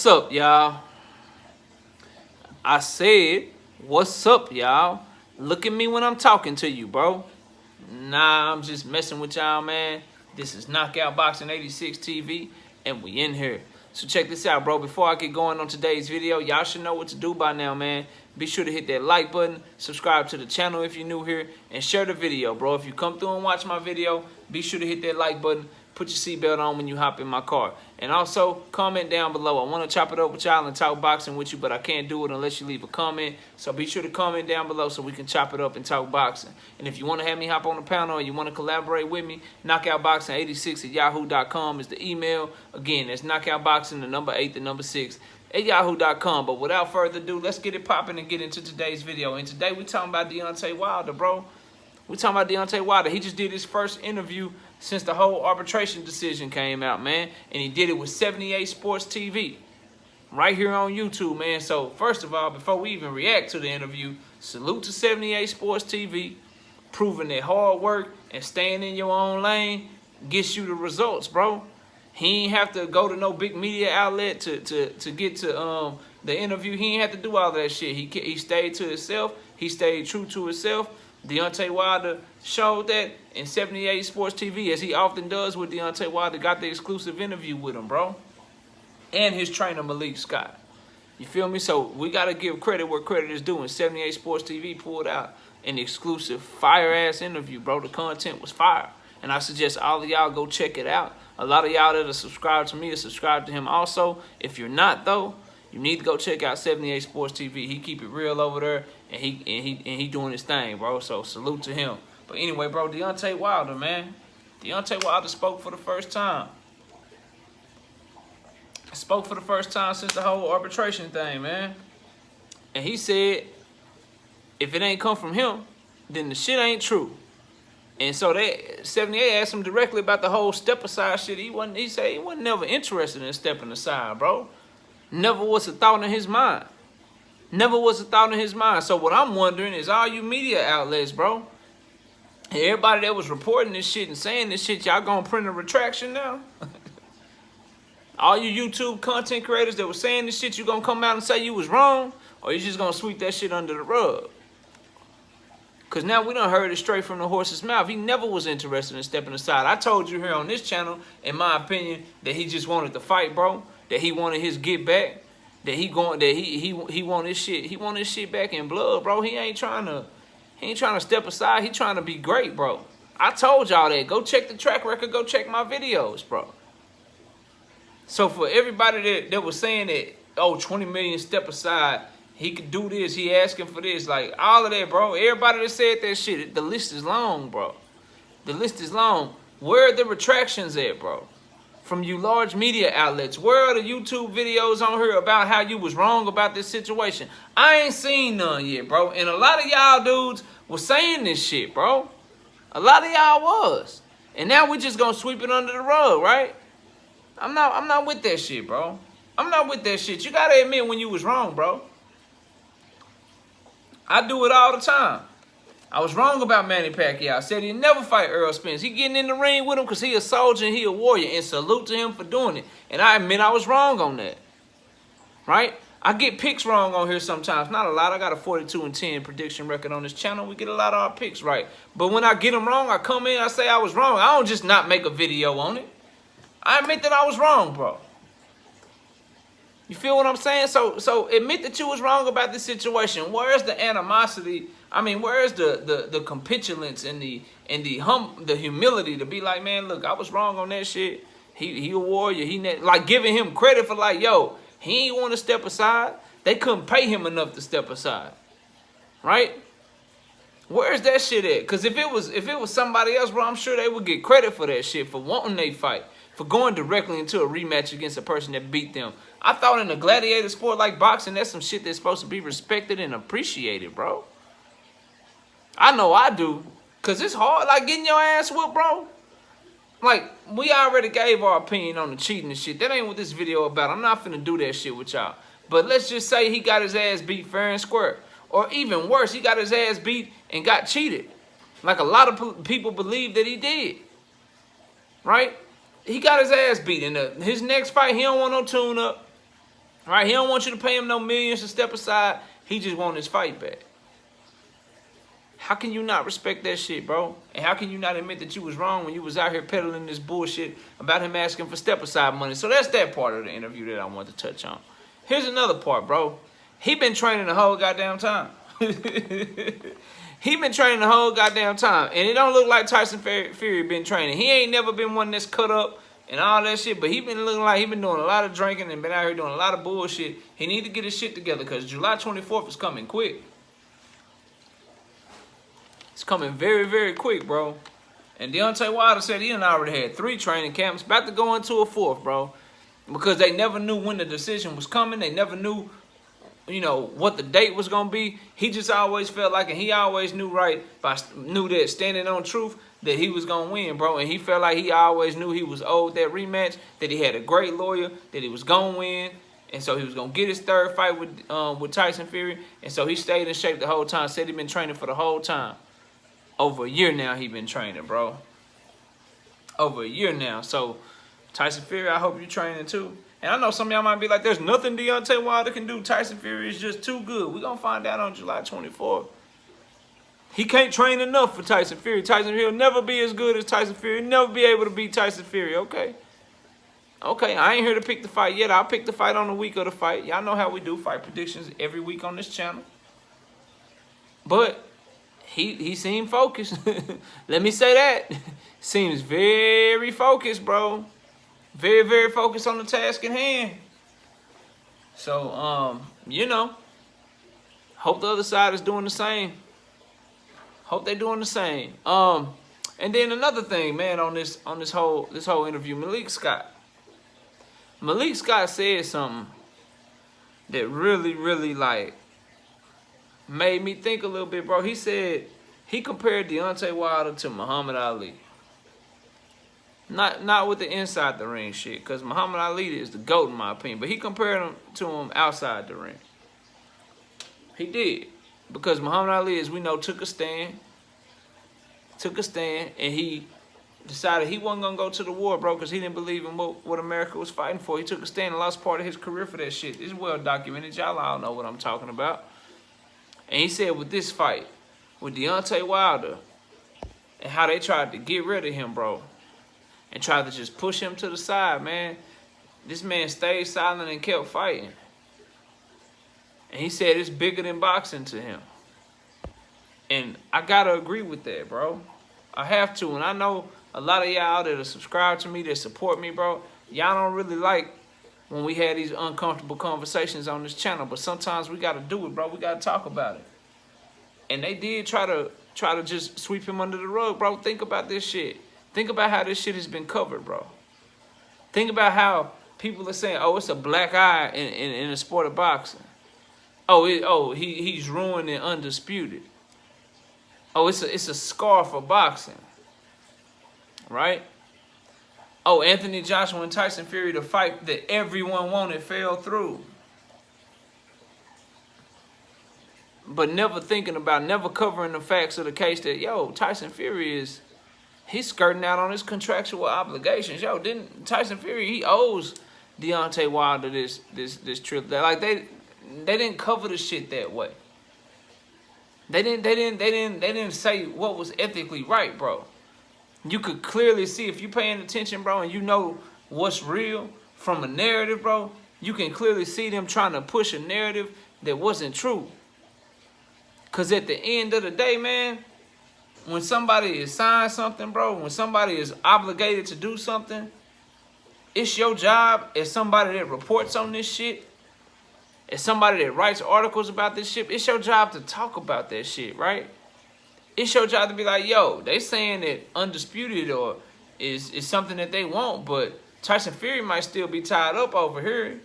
What's up, y'all? I said, what's up, y'all? Look at me when I'm talking to you, bro. Nah, I'm just messing with y'all, man. This is Knockout Boxing 86 TV, and we in here. So check this out, bro. Before I get going on today's video, y'all should know what to do by now, man. Be sure to hit that like button, subscribe to the channel if you're new here, and share the video, bro. If you come through and watch my video, be sure to hit that like button. Put your seatbelt on when you hop in my car. And also, comment down below. I want to chop it up with y'all and talk boxing with you, but I can't do it unless you leave a comment. So be sure to comment down below so we can chop it up and talk boxing. And if you want to have me hop on the panel or you want to collaborate with me, knockoutboxing86@yahoo.com is the email. Again, that's knockoutboxing, the number 8, the number 6, at yahoo.com. But without further ado, let's get it popping and get into today's video. And today we're talking about Deontay Wilder, bro. We're talking about Deontay Wilder. He just did his first interview since the whole arbitration decision came out, man. And he did it with 78 Sports TV right here on YouTube, man. So, first of all, before we even react to the interview, salute to 78 Sports TV, proving that hard work and staying in your own lane gets you the results, bro. He ain't have to go to no big media outlet to get to the interview. He ain't have to do all that shit. He stayed to himself. He stayed true to himself. Deontay Wilder showed that in 78 Sports TV, as he often does with Deontay Wilder, got the exclusive interview with him, bro. And his trainer, Malik Scott. You feel me? So we got to give credit where credit is due. And 78 Sports TV pulled out an exclusive fire-ass interview, bro. The content was fire. And I suggest all of y'all go check it out. A lot of y'all that are subscribed to me are subscribed to him also. If you're not, though, you need to go check out 78 Sports TV. He keep it real over there, and he doing his thing, bro. So salute to him. But anyway, bro, Deontay Wilder, man. Deontay Wilder spoke for the first time. Spoke for the first time since the whole arbitration thing, man. And he said, if it ain't come from him, then the shit ain't true. And so 78 asked him directly about the whole step aside shit. He said he wasn't never interested in stepping aside, bro. Never was a thought in his mind. Never was a thought in his mind. So what I'm wondering is all you media outlets, bro, everybody that was reporting this shit and saying this shit, y'all gonna print a retraction now? All you YouTube content creators that were saying this shit, you gonna come out and say you was wrong? Or you just gonna sweep that shit under the rug? Because now we done heard it straight from the horse's mouth. He never was interested in stepping aside. I told you here on this channel, in my opinion, that he just wanted to fight, bro. That he wanted his get back. That he want his shit. He want his shit back in blood, bro. He ain't trying to step aside. He trying to be great, bro. I told y'all that. Go check the track record. Go check my videos, bro. So for everybody that was saying that, oh, 20 million step aside, he could do this, he asking for this, like all of that, bro. Everybody that said that shit, the list is long, bro. The list is long. Where are the retractions at, bro? From you large media outlets. Where are the YouTube videos on here about how you was wrong about this situation? I ain't seen none yet, bro. And a lot of y'all dudes was saying this shit, bro. A lot of y'all was. And now we just gonna sweep it under the rug, right? I'm not with that shit, bro. I'm not with that shit. You gotta admit when you was wrong, bro. I do it all the time. I was wrong about Manny Pacquiao. I said he'd never fight Errol Spence. He getting in the ring with him because he a soldier and he a warrior. And salute to him for doing it. And I admit I was wrong on that. Right? I get picks wrong on here sometimes. Not a lot. I got a 42-10 prediction record on this channel. We get a lot of our picks right. But when I get them wrong, I come in, I say I was wrong. I don't just not make a video on it. I admit that I was wrong, bro. You feel what I'm saying? So admit that you was wrong about this situation. Where's the animosity? I mean, where's the capitulance and the humility to be like, man, look, I was wrong on that shit. He a warrior. Like giving him credit for like, yo, he ain't want to step aside. They couldn't pay him enough to step aside, right? Where's that shit at? Because if it was somebody else, bro, I'm sure they would get credit for that shit, for wanting they fight, for going directly into a rematch against a person that beat them. I thought in a gladiator sport like boxing, that's some shit that's supposed to be respected and appreciated, bro. I know I do. Because it's hard, like, getting your ass whooped, bro. Like, we already gave our opinion on the cheating and shit. That ain't what this video about. I'm not finna do that shit with y'all. But let's just say he got his ass beat fair and square. Or even worse, he got his ass beat and got cheated. Like a lot of people believe that he did. Right? He got his ass beat. In his next fight, he don't want no tune-up. Right? He don't want you to pay him no millions to step aside. He just want his fight back. How can you not respect that shit, bro? And how can you not admit that you was wrong when you was out here peddling this bullshit about him asking for step-aside money? So that's that part of the interview that I want to touch on. Here's another part, bro. He been training the whole goddamn time. He been training the whole goddamn time. And it don't look like Tyson Fury been training. He ain't never been one that's cut up and all that shit, but he been looking like he been doing a lot of drinking and been out here doing a lot of bullshit. He need to get his shit together because July 24th is coming quick. It's coming very, very quick, bro. And Deontay Wilder said he done already had 3 training camps, about to go into a 4th, bro. Because they never knew when the decision was coming. They never knew, you know, what the date was going to be. He just always felt like, and he always knew knew that standing on truth, that he was going to win, bro. And he felt like he always knew he was owed that rematch, that he had a great lawyer, that he was going to win. And so he was going to get his 3rd fight with Tyson Fury. And so he stayed in shape the whole time, said he been training for the whole time. Over a year now he been training, bro. Over a year now. So, Tyson Fury, I hope you training too. And I know some of y'all might be like, there's nothing Deontay Wilder can do. Tyson Fury is just too good. We're going to find out on July 24th. He can't train enough for Tyson Fury. Tyson Fury will never be as good as Tyson Fury. He'll never be able to beat Tyson Fury, okay? Okay, I ain't here to pick the fight yet. I'll pick the fight on the week of the fight. Y'all know how we do fight predictions every week on this channel. But he seemed focused. Let me say that. Seems very focused, bro. Very, very focused on the task at hand. So, you know, hope the other side is doing the same. Hope they're doing the same. And then another thing, man, on this whole interview, Malik Scott said something that really, really like made me think a little bit, bro. He said he compared Deontay Wilder to Muhammad Ali. Not with the inside the ring shit, because Muhammad Ali is the GOAT in my opinion, but he compared him to him outside the ring. He did. Because Muhammad Ali, as we know, took a stand, and he decided he wasn't going to go to the war, bro, because he didn't believe in what America was fighting for. He took a stand and lost part of his career for that shit. It's well documented. Y'all all know what I'm talking about. And he said with this fight, with Deontay Wilder, and how they tried to get rid of him, bro, and tried to just push him to the side, man, this man stayed silent and kept fighting. And he said it's bigger than boxing to him. And I got to agree with that, bro. I have to. And I know a lot of y'all that are subscribed to me, that support me, bro, y'all don't really like when we had these uncomfortable conversations on this channel. But sometimes we got to do it, bro. We got to talk about it. And they did try to just sweep him under the rug, bro. Think about this shit. Think about how this shit has been covered, bro. Think about how people are saying, oh, it's a black eye in the sport of boxing. He's ruined and undisputed. Oh, it's a scar for boxing. Right? Oh, Anthony Joshua and Tyson Fury, the fight that everyone wanted, fell through. But never thinking about, never covering the facts of the case that, yo, Tyson Fury he's skirting out on his contractual obligations. Yo, didn't Tyson Fury, he owes Deontay Wilder this trip. Like they didn't cover the shit that way. They didn't say what was ethically right, bro. You could clearly see, if you're paying attention, bro, and you know what's real from a narrative, bro, you can clearly see them trying to push a narrative that wasn't true. Because at the end of the day, man, when somebody is signed something, bro, when somebody is obligated to do something, it's your job as somebody that reports on this shit, as somebody that writes articles about this shit, it's your job to talk about that shit, right? It's your job to be like, yo, they saying that undisputed or is something that they want, but Tyson Fury might still be tied up over here.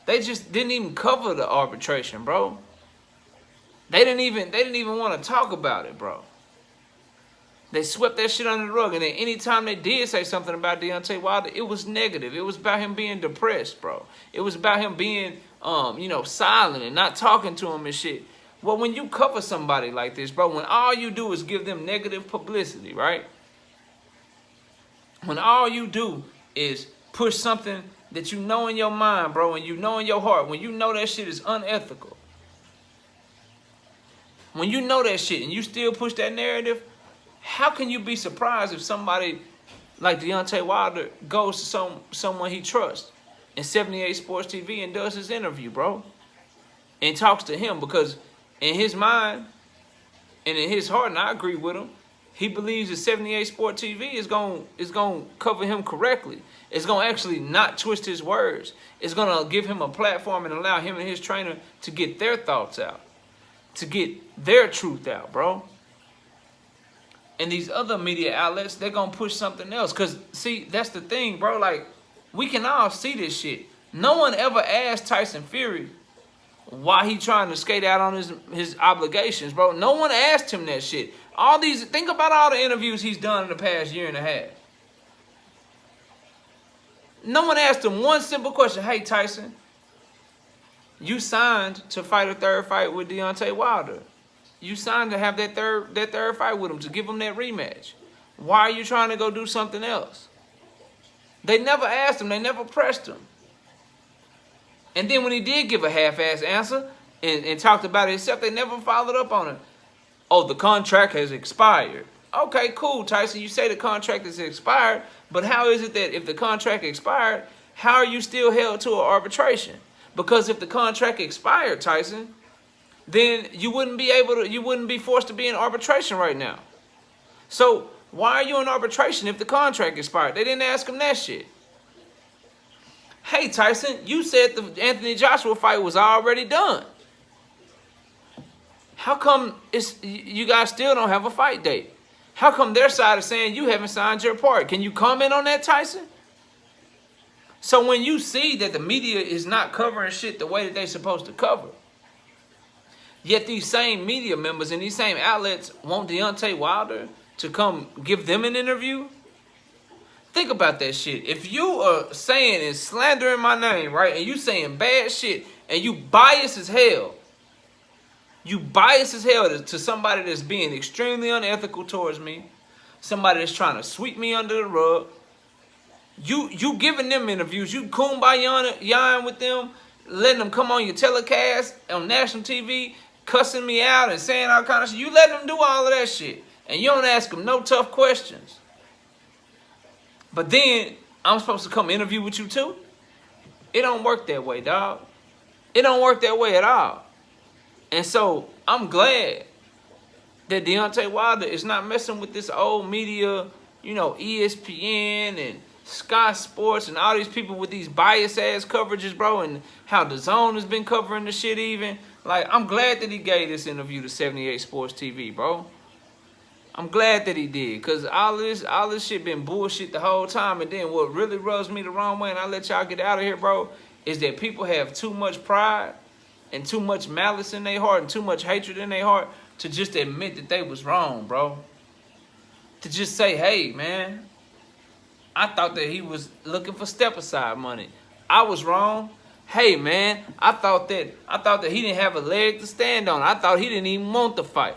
They just didn't even cover the arbitration, bro. They didn't even want to talk about it, bro. They swept that shit under the rug. And then anytime they did say something about Deontay Wilder, it was negative. It was about him being depressed, bro. It was about him being, silent and not talking to him and shit. Well, when you cover somebody like this, bro, when all you do is give them negative publicity, right? When all you do is push something that you know in your mind, bro, and you know in your heart, when you know that shit is unethical, when you know that shit and you still push that narrative, how can you be surprised if somebody like Deontay Wilder goes to someone he trusts in 78 Sports TV and does his interview, bro, and talks to him? Because in his mind and in his heart, and I agree with him, he believes that 78 Sport TV is going cover him correctly. It's going to actually not twist his words. It's going to give him a platform and allow him and his trainer to get their thoughts out, to get their truth out, bro. And these other media outlets, they're going to push something else. Because, see, that's the thing, bro. Like, we can all see this shit. No one ever asked Tyson Fury why he trying to skate out on his obligations, bro. No one asked him that shit. Think about all the interviews he's done in the past year and a half. No one asked him one simple question. Hey, Tyson, you signed to fight a third fight with Deontay Wilder. You signed to have that third fight with him, to give him that rematch. Why are you trying to go do something else? They never asked him. They never pressed him. And then when he did give a half-ass answer and talked about it himself, they never followed up on it. Oh, the contract has expired. Okay, cool, Tyson. You say the contract is expired, but how is it that if the contract expired, how are you still held to an arbitration? Because if the contract expired, Tyson, then you wouldn't be forced to be in arbitration right now. So why are you in arbitration if the contract expired? They didn't ask him that shit. Hey, Tyson, you said the Anthony Joshua fight was already done. How come you guys still don't have a fight date? How come their side is saying you haven't signed your part? Can you comment on that, Tyson? So when you see that the media is not covering shit the way that they're supposed to cover, yet these same media members and these same outlets want Deontay Wilder to come give them an interview, think about that shit. If you are saying and slandering my name, right, and you saying bad shit, and you biased as hell, to somebody that's being extremely unethical towards me, somebody that's trying to sweep me under the rug, you giving them interviews, you kumbayaing with them, letting them come on your telecast on national TV, cussing me out and saying all kind of shit. You letting them do all of that shit, and you don't ask them no tough questions. But then I'm supposed to come interview with you too? It don't work that way, dog. It don't work that way at all. And so I'm glad that Deontay Wilder is not messing with this old media, you know, ESPN and Sky Sports and all these people with these bias-ass coverages, bro, and how the Zone has been covering the shit even. Like, I'm glad that he gave this interview to 78 Sports TV, bro. I'm glad that he did, because all this shit been bullshit the whole time. And then what really rubs me the wrong way, and I'll let y'all get out of here, bro, is that people have too much pride and too much malice in their heart and too much hatred in their heart to just admit that they was wrong, bro. To just say, hey, man, I thought that he was looking for step-aside money. I was wrong. Hey, man, I thought that he didn't have a leg to stand on. I thought he didn't even want the fight.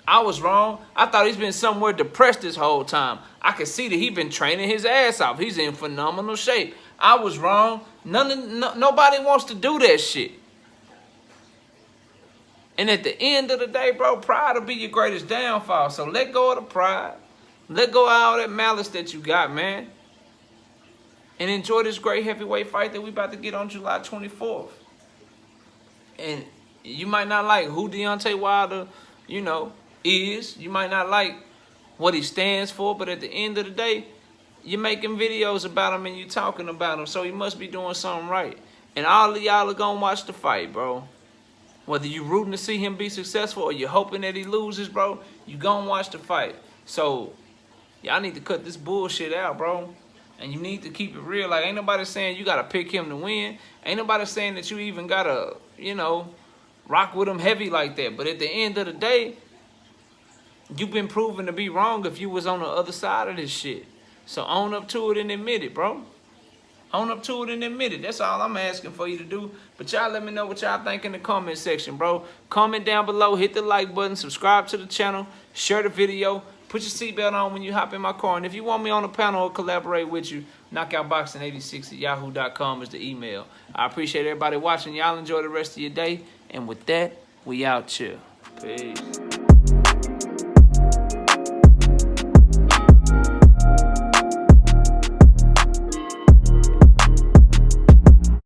I was wrong. I thought he's been somewhere depressed this whole time. I can see that he's been training his ass off. He's in phenomenal shape. I was wrong. Nobody wants to do that shit. And at the end of the day, bro, pride will be your greatest downfall. So let go of the pride. Let go of all that malice that you got, man. And enjoy this great heavyweight fight that we about to get on July 24th. And you might not like who Deontay Wilder, you know, is. You might not like what he stands for. But at the end of the day, you're making videos about him and you're talking about him. So he must be doing something right. And all of y'all are going to watch the fight, bro. Whether you're rooting to see him be successful or you're hoping that he loses, bro, you gonna watch the fight. So, y'all need to cut this bullshit out, bro. And you need to keep it real. Like, ain't nobody saying you gotta pick him to win. Ain't nobody saying that you even gotta, you know, rock with him heavy like that. But at the end of the day, you've been proven to be wrong if you was on the other side of this shit. So own up to it and admit it, bro. Own up to it and admit it. That's all I'm asking for you to do. But y'all let me know what y'all think in the comment section, bro. Comment down below. Hit the like button. Subscribe to the channel. Share the video. Put your seatbelt on when you hop in my car. And if you want me on the panel or collaborate with you, knockoutboxing86@yahoo.com is the email. I appreciate everybody watching. Y'all enjoy the rest of your day. And with that, we out here. Peace.